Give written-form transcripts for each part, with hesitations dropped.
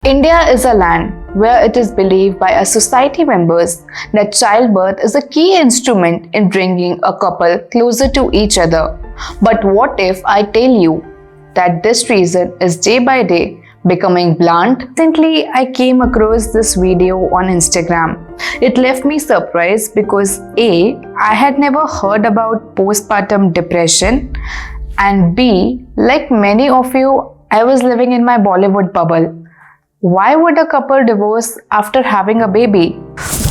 India is a land where it is believed by our society members that childbirth is a key instrument in bringing a couple closer to each other. But what if I tell you that this reason is day by day becoming blunt? Recently, I came across this video on Instagram. It left me surprised because A, I had never heard about postpartum depression, and B, like many of you, I was living in my Bollywood bubble. Why would a couple divorce after having a baby?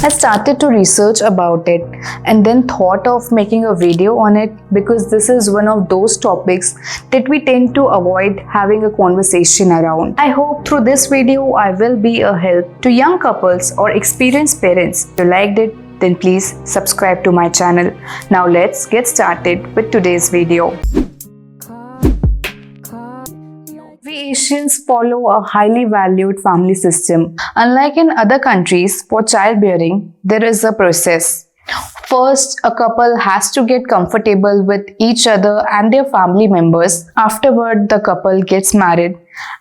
I started to research about it and then thought of making a video on it because this is one of those topics that we tend to avoid having a conversation around. I hope through this video I will be a help to young couples or experienced parents. If you liked it, then please subscribe to my channel. Now let's get started with today's video. We Asians follow a highly valued family system. Unlike in other countries, for childbearing, there is a process. First, a couple has to get comfortable with each other and their family members. Afterward, the couple gets married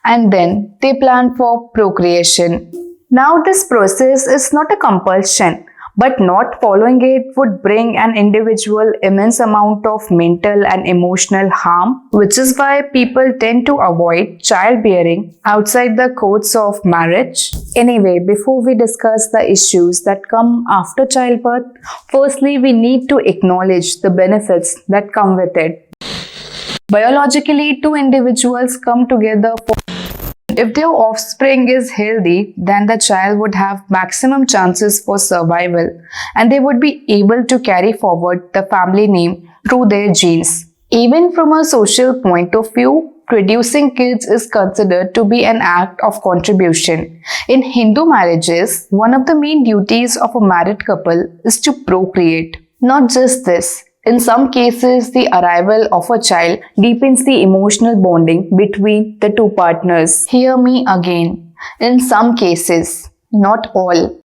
and then they plan for procreation. Now, this process is not a compulsion, but not following it would bring an individual immense amount of mental and emotional harm, which is why people tend to avoid childbearing outside the courts of marriage. Anyway, before we discuss the issues that come after childbirth, firstly we need to acknowledge the benefits that come with it. Biologically, two individuals come together for if their offspring is healthy, then the child would have maximum chances for survival and they would be able to carry forward the family name through their genes. Even from a social point of view, producing kids is considered to be an act of contribution. In Hindu marriages, one of the main duties of a married couple is to procreate. Not just this. In some cases, the arrival of a child deepens the emotional bonding between the two partners. Hear me again. In some cases, not all.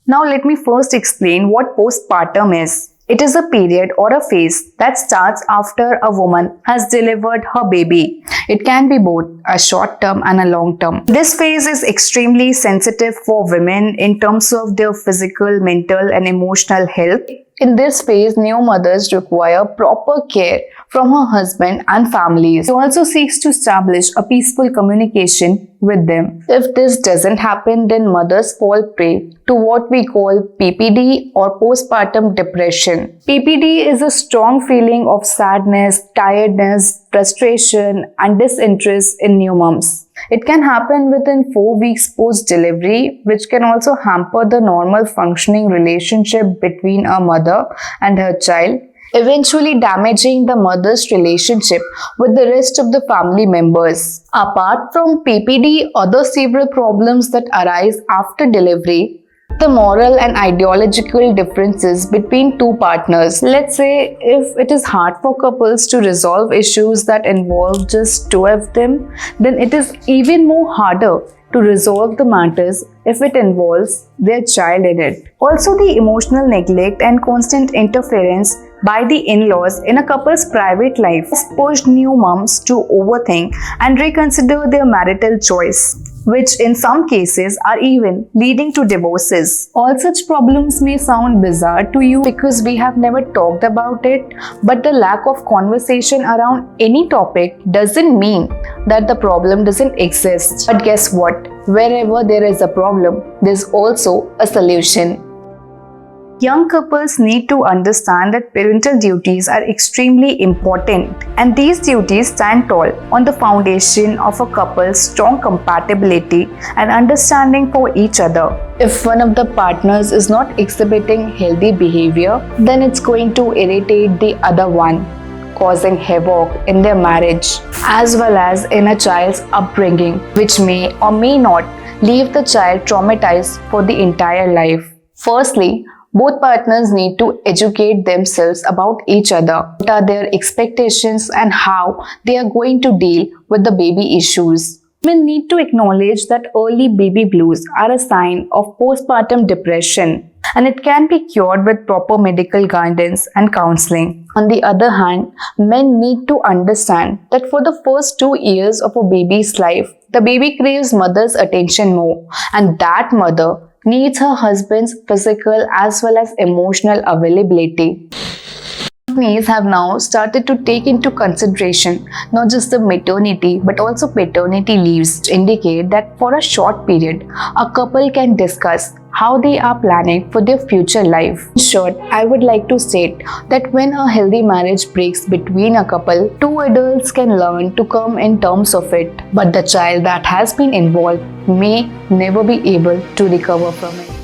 Now let me first explain what postpartum is. It is a period or a phase that starts after a woman has delivered her baby. It can be both a short term and a long term. This phase is extremely sensitive for women in terms of their physical, mental and emotional health. In this phase, new mothers require proper care from her husband and families. She also seeks to establish a peaceful communication with them. If this doesn't happen, then mothers fall prey to what we call PPD or postpartum depression. PPD is a strong feeling of sadness, tiredness, frustration and disinterest in new moms. It can happen within 4 weeks post-delivery, which can also hamper the normal functioning relationship between a mother and her child, eventually damaging the mother's relationship with the rest of the family members. Apart from PPD, other several problems that arise after delivery, the moral and ideological differences between two partners. Let's say if it is hard for couples to resolve issues that involve just two of them, then it is even more harder to resolve the matters if it involves their child in it. Also, the emotional neglect and constant interference by the in-laws in a couple's private life has pushed new moms to overthink and reconsider their marital choice, which in some cases are even leading to divorces. All such problems may sound bizarre to you because we have never talked about it, but the lack of conversation around any topic doesn't mean that the problem doesn't exist. But guess what? Wherever there is a problem, there's also a solution. Young couples need to understand that parental duties are extremely important, and these duties stand tall on the foundation of a couple's strong compatibility and understanding for each other. If one of the partners is not exhibiting healthy behavior, then it's going to irritate the other one, causing havoc in their marriage as well as in a child's upbringing, which may or may not leave the child traumatized for the entire life. Firstly, both partners need to educate themselves about each other. What are their expectations and how they are going to deal with the baby issues. Women need to acknowledge that early baby blues are a sign of postpartum depression. and it can be cured with proper medical guidance and counseling. On the other hand, men need to understand that for the first 2 years of a baby's life, the baby craves mother's attention more, and that mother needs her husband's physical as well as emotional availability. Companies have now started to take into consideration not just the maternity but also paternity leaves, which indicate that for a short period, a couple can discuss how they are planning for their future life. In short, I would like to state that when a healthy marriage breaks between a couple, two adults can learn to come in terms of it, but the child that has been involved may never be able to recover from it.